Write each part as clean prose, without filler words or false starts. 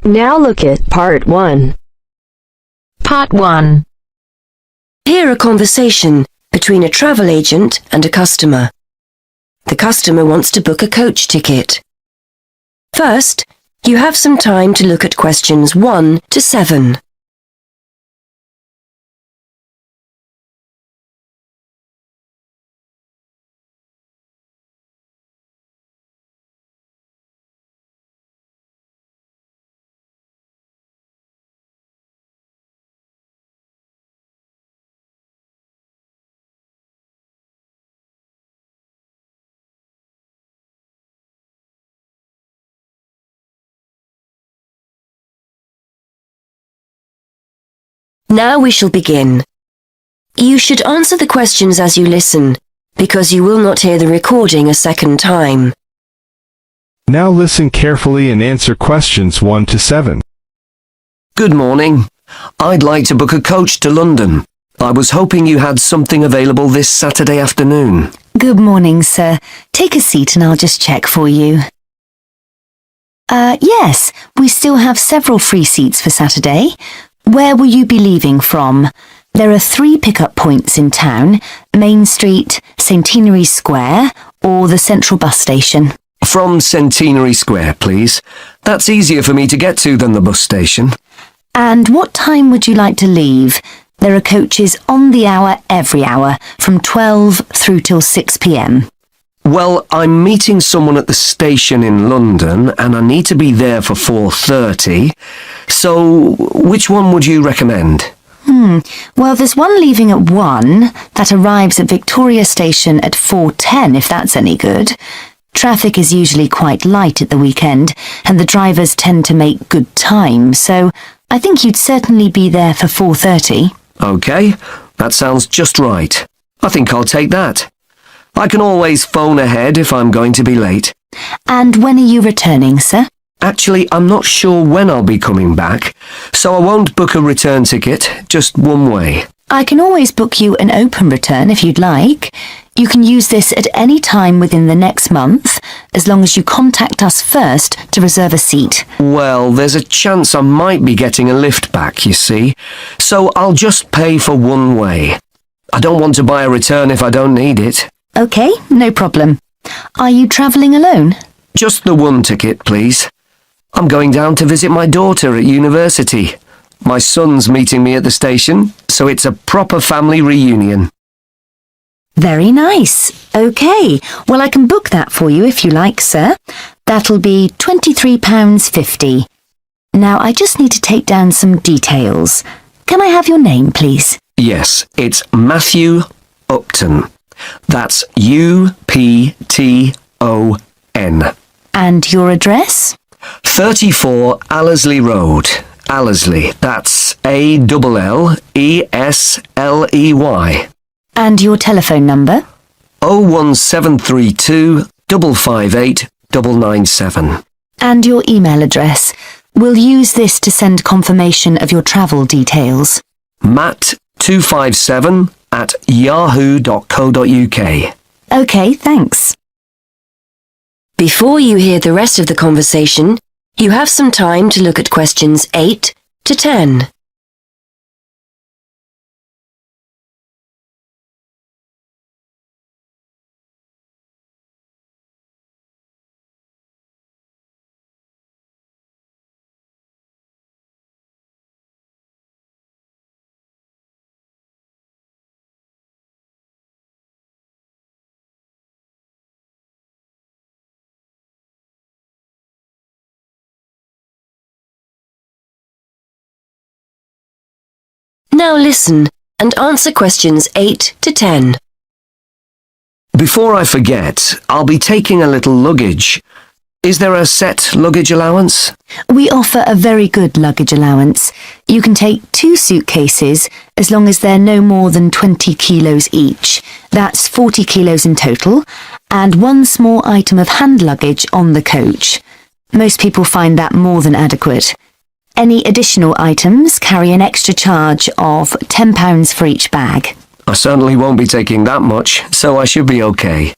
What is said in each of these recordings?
Now look at Part 1. Part 1. Hear a conversation between a travel agent and a customer. The customer wants to book a coach ticket. First, you have some time to look at questions 1 to 7. Now we shall begin. You should answer the questions as you listen, because you will not hear the recording a second time. Now listen carefully and answer questions 1 to 7. Good morning. I'd like to book a coach to London. I was hoping you had something available this Saturday afternoon. Good morning, sir. Take a seat and I'll just check for you. Yes, we still have several free seats for Saturday. Where will you be leaving from? There are 3 pickup points in town: Main Street, Centenary Square, or the Central Bus Station. From Centenary Square, please. That's easier for me to get to than the bus station. And what time would you like to leave? There are coaches on the hour every hour, from 12 through till 6 p.m. Well, I'm meeting someone at the station in London and I need to be there for 4:30. So, which one would you recommend? Well, there's one leaving at 1 that arrives at Victoria Station at 4:10, if that's any good. Traffic is usually quite light at the weekend and the drivers tend to make good time, so I think you'd certainly be there for 4:30. Okay, that sounds just right. I think I'll take that. I can always phone ahead if I'm going to be late. And when are you returning, sir? Actually, I'm not sure when I'll be coming back, so I won't book a return ticket, just one way. I can always book you an open return if you'd like. You can use this at any time within the next month, as long as you contact us first to reserve a seat. Well, there's a chance I might be getting a lift back, you see, so I'll just pay for one way. I don't want to buy a return if I don't need it. Okay, no problem. Are you travelling alone? Just the one ticket, please. I'm going down to visit my daughter at university. My son's meeting me at the station, so it's a proper family reunion. Very nice. Okay, well I can book that for you if you like, sir. That'll be £23.50. Now I just need to take down some details. Can I have your name, please? Yes, it's Matthew Upton. That's U-P-T-O-N. And your address? 34 Allesley Road. Allesley, that's A-L-L-E-S-L-E-Y. And your telephone number? 01732 558 997. And your email address. We'll use this to send confirmation of your travel details. matt257@yahoo.co.uk. Okay, thanks. Before you hear the rest of the conversation, you have some time to look at questions 8 to 10. Now listen and answer questions 8 to 10. Before I forget, I'll be taking a little luggage. Is there a set luggage allowance? We offer a very good luggage allowance. You can take 2 suitcases as long as they're no more than 20 kilos each. That's 40 kilos in total, and 1 small item of hand luggage on the coach. Most people find that more than adequate. Any additional items carry an extra charge of £10 for each bag. I certainly won't be taking that much, so I should be okay.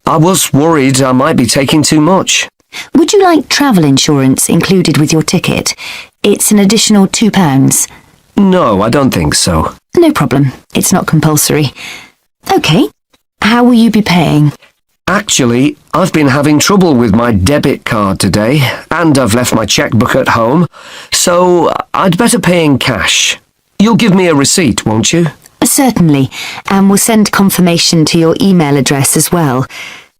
I was worried I might be taking too much. Would you like travel insurance included with your ticket? It's an additional £2. No, I don't think so. No problem. It's not compulsory. OK. How will you be paying? Actually, I've been having trouble with my debit card today, and I've left my checkbook at home, so I'd better pay in cash. You'll give me a receipt, won't you? Certainly, and we'll send confirmation to your email address as well.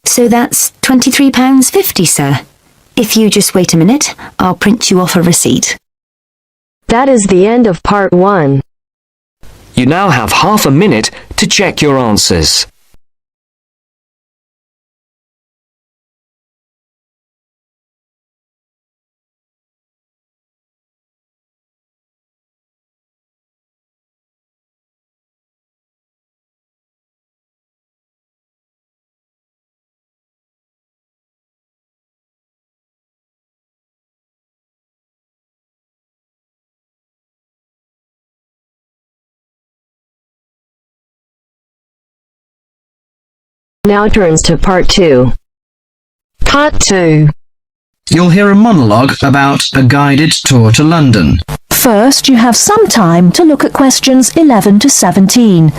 So that's £23.50, sir. If you just wait a minute, I'll print you off a receipt. That is the end of part 1. You now have half a minute to check your answers. Now turns to part 2. Part 2. You'll hear a monologue about a guided tour to London. First, you have some time to look at questions 11 to 17.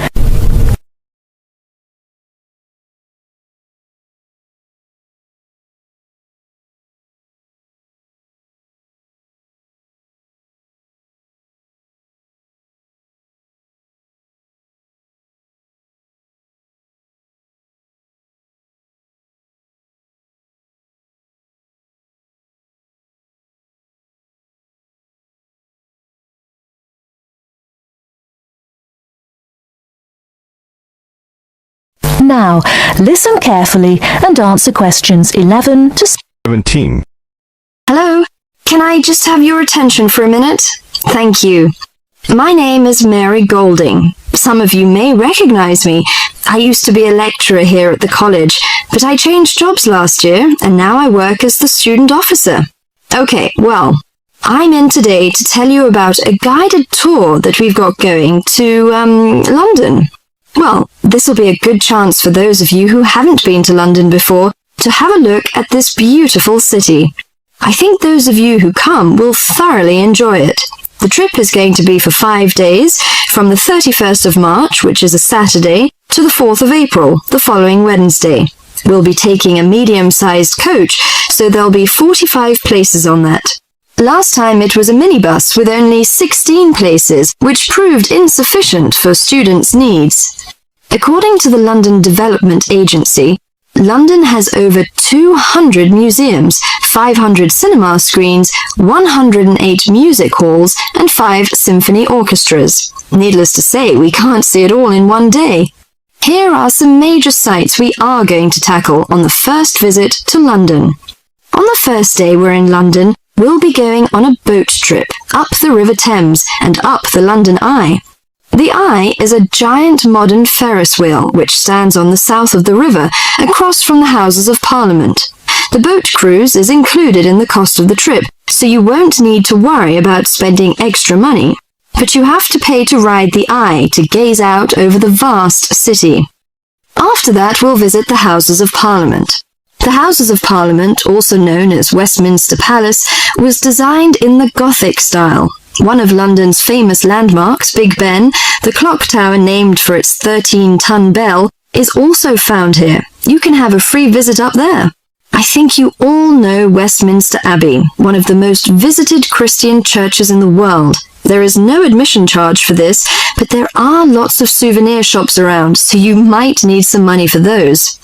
Now, listen carefully and answer questions 11 to 17. Hello, can I just have your attention for a minute? Thank you. My name is Mary Golding. Some of you may recognize me. I used to be a lecturer here at the college, but I changed jobs last year and now I work as the student officer. Okay, well, I'm in today to tell you about a guided tour that we've got going to, London. Well, this will be a good chance for those of you who haven't been to London before to have a look at this beautiful city. I think those of you who come will thoroughly enjoy it. The trip is going to be for 5 days, from the 31st of March, which is a Saturday, to the 4th of April, the following Wednesday. We'll be taking a medium-sized coach, so there'll be 45 places on that. Last time it was a minibus with only 16 places, which proved insufficient for students' needs. According to the London Development Agency, London has over 200 museums, 500 cinema screens, 108 music halls, and 5 symphony orchestras. Needless to say, we can't see it all in one day. Here are some major sites we are going to tackle on the first visit to London. On the first day we're in London, we'll be going on a boat trip up the River Thames and up the London Eye. The Eye is a giant modern Ferris wheel which stands on the south of the river, across from the Houses of Parliament. The boat cruise is included in the cost of the trip, so you won't need to worry about spending extra money. But you have to pay to ride the Eye to gaze out over the vast city. After that, we'll visit the Houses of Parliament. The Houses of Parliament, also known as Westminster Palace, was designed in the Gothic style. One of London's famous landmarks, Big Ben, the clock tower named for its 13-ton bell, is also found here. You can have a free visit up there. I think you all know Westminster Abbey, one of the most visited Christian churches in the world. There is no admission charge for this, but there are lots of souvenir shops around, so you might need some money for those.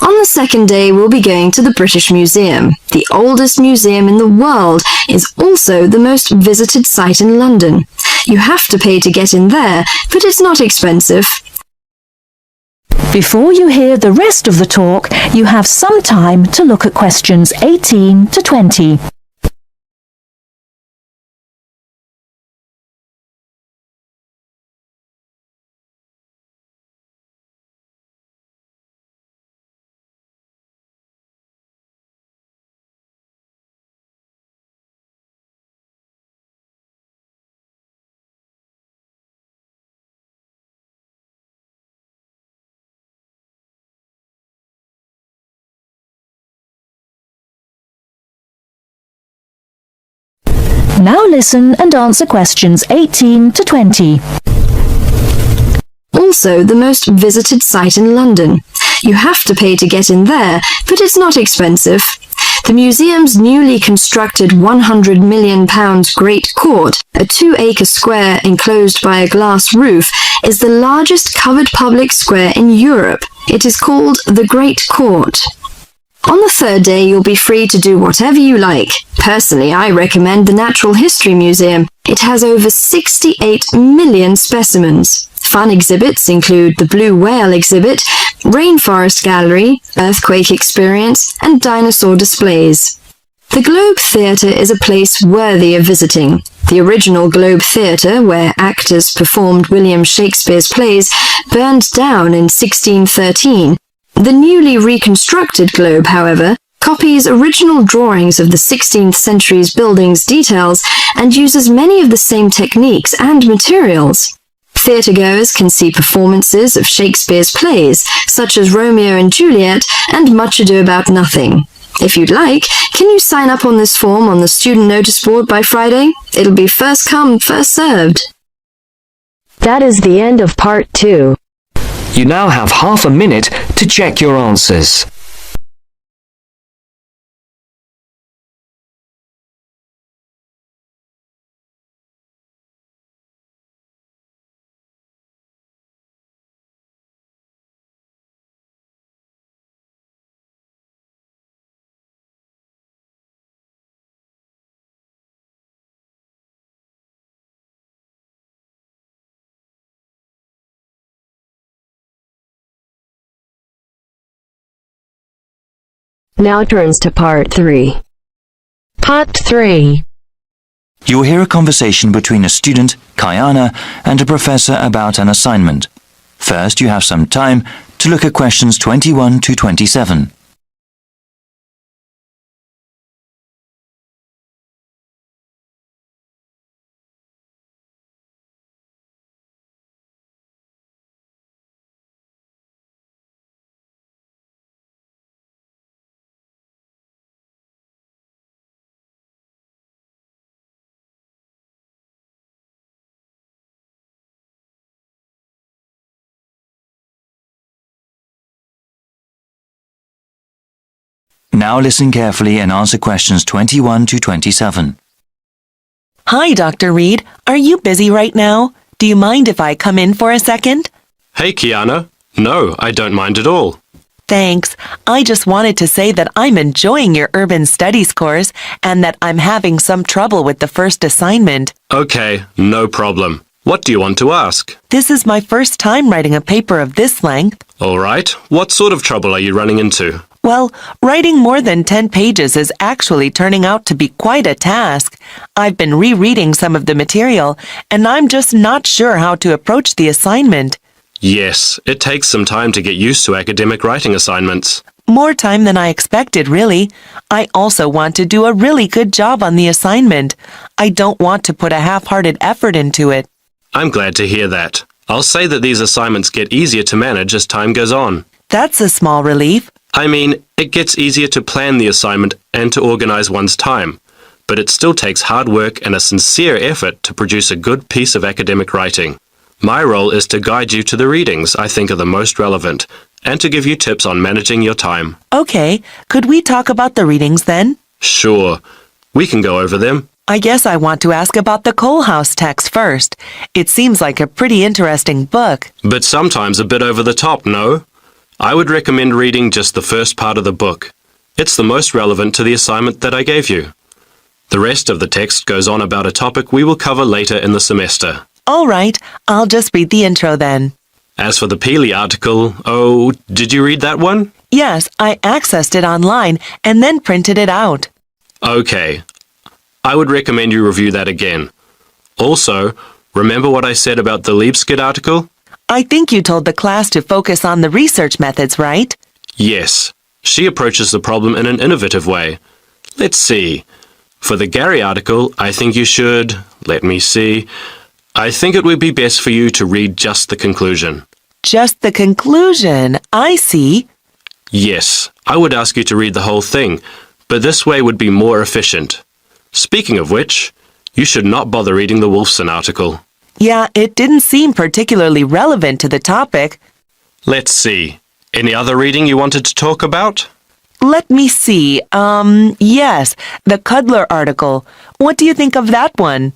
On the second day, we'll be going to the British Museum. The oldest museum in the world is also the most visited site in London. You have to pay to get in there, but it's not expensive. Before you hear the rest of the talk, you have some time to look at questions 18 to 20. Now listen and answer questions 18 to 20. Also, the most visited site in London. You have to pay to get in there, but it's not expensive. The museum's newly constructed £100 million Great Court, a 2-acre square enclosed by a glass roof, is the largest covered public square in Europe. It is called the Great Court. On the third day, you'll be free to do whatever you like. Personally, I recommend the Natural History Museum. It has over 68 million specimens. Fun exhibits include the Blue Whale exhibit, Rainforest Gallery, Earthquake Experience, and dinosaur displays. The Globe Theatre is a place worthy of visiting. The original Globe Theatre, where actors performed William Shakespeare's plays, burned down in 1613. The newly reconstructed Globe, however, copies original drawings of the 16th century's building's details and uses many of the same techniques and materials. Theatregoers can see performances of Shakespeare's plays, such as Romeo and Juliet and Much Ado About Nothing. If you'd like, can you sign up on this form on the student notice board by Friday? It'll be first come, first served. That is the end of part 2. You now have half a minute to check your answers. Now turns to part 3. Part 3. You will hear a conversation between a student, Kayana, and a professor about an assignment. First, you have some time to look at questions 21 to 27. Now listen carefully and answer questions 21 to 27. Hi, Dr. Reed. Are you busy right now? Do you mind if I come in for a second? Hey, Kiana. No, I don't mind at all. Thanks. I just wanted to say that I'm enjoying your urban studies course and that I'm having some trouble with the first assignment. Okay, no problem. What do you want to ask? This is my first time writing a paper of this length. All right. What sort of trouble are you running into? Well, writing more than 10 pages is actually turning out to be quite a task. I've been rereading some of the material, and I'm just not sure how to approach the assignment. Yes, it takes some time to get used to academic writing assignments. More time than I expected, really. I also want to do a really good job on the assignment. I don't want to put a half-hearted effort into it. I'm glad to hear that. I'll say that these assignments get easier to manage as time goes on. That's a small relief. I mean, it gets easier to plan the assignment and to organize one's time, but it still takes hard work and a sincere effort to produce a good piece of academic writing. My role is to guide you to the readings I think are the most relevant, and to give you tips on managing your time. Okay, could we talk about the readings then? Sure, we can go over them. I guess I want to ask about the Coal House text first. It seems like a pretty interesting book. But sometimes a bit over the top, no? I would recommend reading just the first part of the book. It's the most relevant to the assignment that I gave you. The rest of the text goes on about a topic we will cover later in the semester. All right, I'll just read the intro then. As for the Peely article, oh, did you read that one? Yes, I accessed it online and then printed it out. Okay. I would recommend you review that again. Also, remember what I said about the Liebskid article? I think you told the class to focus on the research methods, right? Yes. She approaches the problem in an innovative way. Let's see. For the Gary article, I think you should... Let me see. I think it would be best for you to read just the conclusion. Just the conclusion. I see. Yes, I would ask you to read the whole thing, but this way would be more efficient. Speaking of which, You should not bother reading the Wolfson article. Yeah, it didn't seem particularly relevant to the topic. Let's see. Any other reading you wanted to talk about? Let me see. Yes, the Cudler article. What do you think of that one?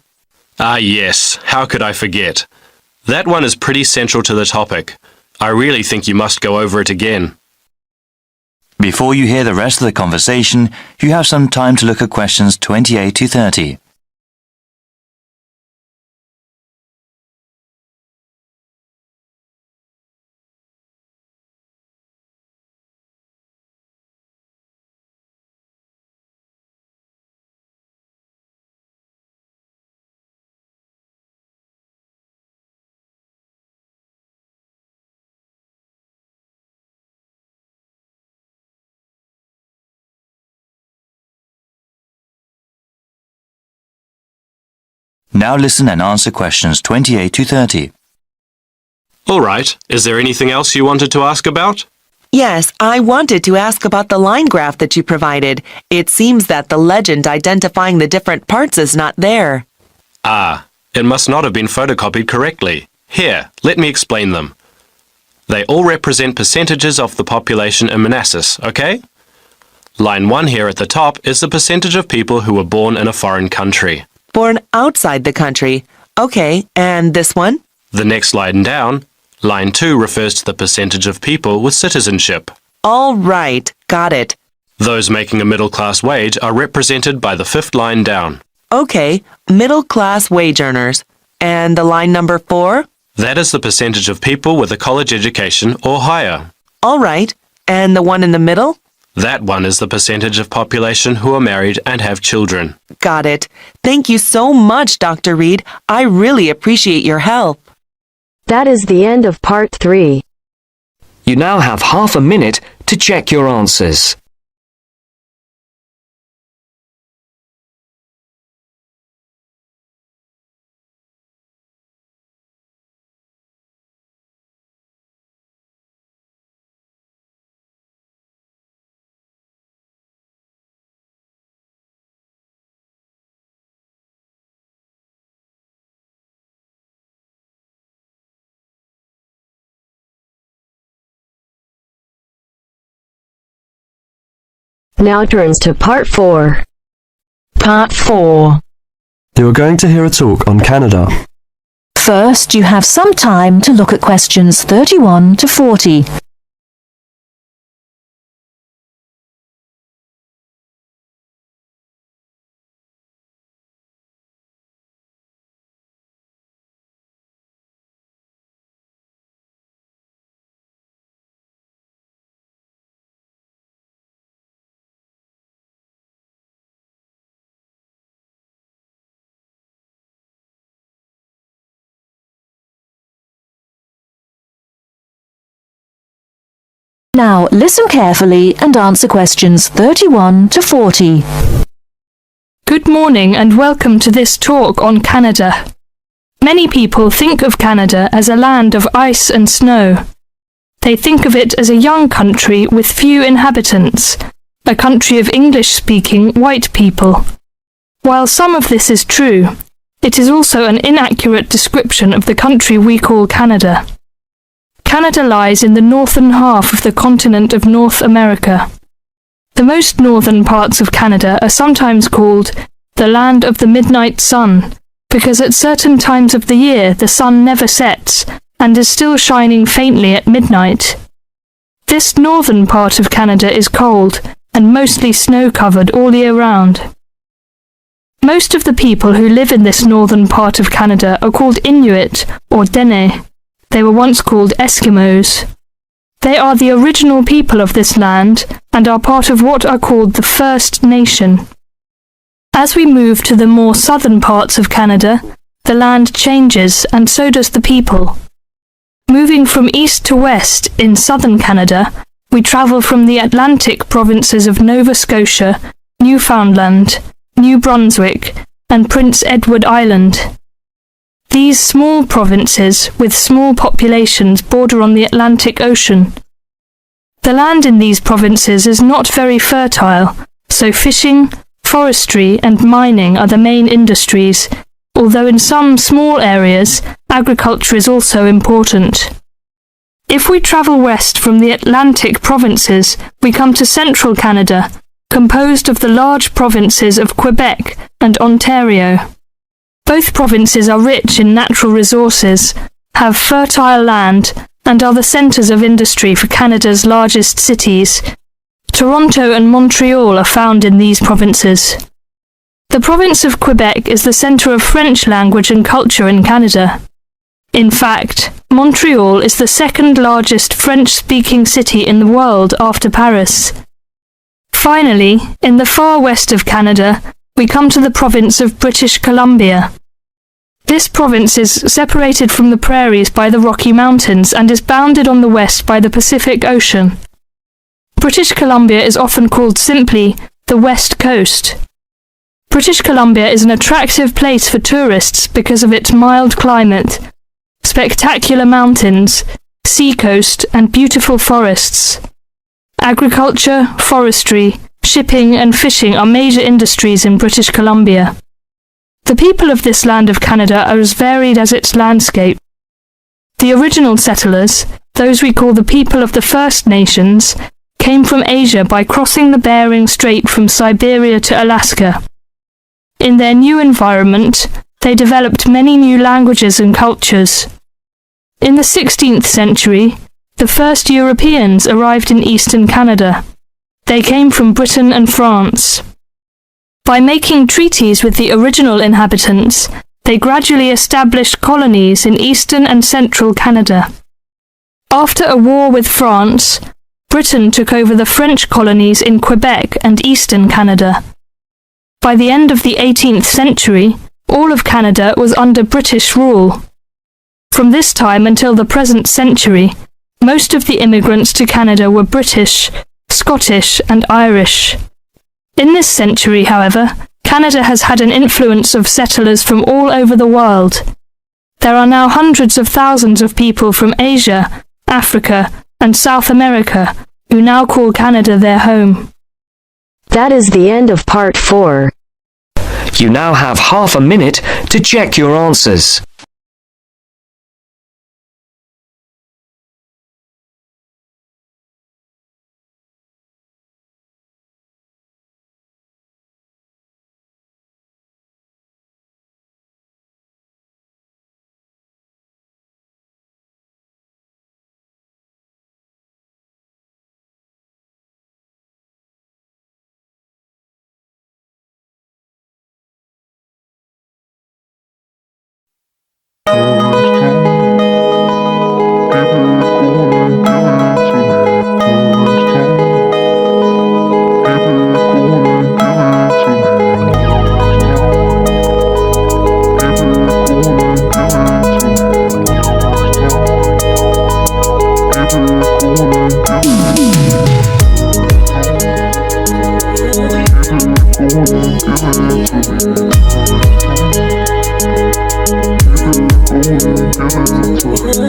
Ah, yes. How could I forget? That one is pretty central to the topic. I really think you must go over it again. Before you hear the rest of the conversation, you have some time to look at questions 28 to 30. Now listen and answer questions 28 to 30. All right. Is there anything else you wanted to ask about? Yes, I wanted to ask about the line graph that you provided. It seems that the legend identifying the different parts is not there. Ah, it must not have been photocopied correctly. Here, let me explain them. They all represent percentages of the population in Manassas, okay? Line 1 here at the top is the percentage of people who were born in a foreign country. Born outside the country. Okay, and this one? The next line down, line 2 refers to the percentage of people with citizenship. All right, got it. Those making a middle-class wage are represented by the fifth line down. Okay, middle-class wage earners. And the line number 4? That is the percentage of people with a college education or higher. All right, and the one in the middle? That one is the percentage of population who are married and have children. Got it. Thank you so much, Dr. Reed. I really appreciate your help. That is the end of part 3. You now have half a minute to check your answers. Now turns to part 4. Part 4. You are going to hear a talk on Canada. First, you have some time to look at questions 31 to 40. Now listen carefully and answer questions 31 to 40. Good morning and welcome to this talk on Canada. Many people think of Canada as a land of ice and snow. They think of it as a young country with few inhabitants, a country of English-speaking white people. While some of this is true, it is also an inaccurate description of the country we call Canada. Canada lies in the northern half of the continent of North America. The most northern parts of Canada are sometimes called the land of the midnight sun, because at certain times of the year the sun never sets and is still shining faintly at midnight. This northern part of Canada is cold and mostly snow-covered all year round. Most of the people who live in this northern part of Canada are called Inuit or Dene. They were once called Eskimos. They are the original people of this land and are part of what are called the First Nation. As we move to the more southern parts of Canada, the land changes and so does the people. Moving from east to west in southern Canada, we travel from the Atlantic provinces of Nova Scotia, Newfoundland, New Brunswick, and Prince Edward Island. These small provinces with small populations border on the Atlantic Ocean. The land in these provinces is not very fertile, so fishing, forestry and mining are the main industries, although in some small areas, agriculture is also important. If we travel west from the Atlantic provinces, we come to central Canada, composed of the large provinces of Quebec and Ontario. Both provinces are rich in natural resources, have fertile land, and are the centres of industry for Canada's largest cities. Toronto and Montreal are found in these provinces. The province of Quebec is the centre of French language and culture in Canada. In fact, Montreal is the second largest French-speaking city in the world after Paris. Finally, in the far west of Canada, we come to the province of British Columbia. This province is separated from the prairies by the Rocky Mountains and is bounded on the west by the Pacific Ocean. British Columbia is often called simply the West Coast. British Columbia is an attractive place for tourists because of its mild climate, spectacular mountains, seacoast, and beautiful forests. Agriculture, forestry, shipping, and fishing are major industries in British Columbia. The people of this land of Canada are as varied as its landscape. The original settlers, those we call the people of the First Nations, came from Asia by crossing the Bering Strait from Siberia to Alaska. In their new environment, they developed many new languages and cultures. In the 16th century, the first Europeans arrived in eastern Canada. They came from Britain and France. By making treaties with the original inhabitants, they gradually established colonies in eastern and central Canada. After a war with France, Britain took over the French colonies in Quebec and eastern Canada. By the end of the 18th century, all of Canada was under British rule. From this time until the present century, most of the immigrants to Canada were British, Scottish, and Irish. In this century, however, Canada has had an influence of settlers from all over the world. There are now hundreds of thousands of people from Asia, Africa, and South America who now call Canada their home. That is the end of part 4. You now have half a minute to check your answers. Give it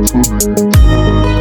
to me.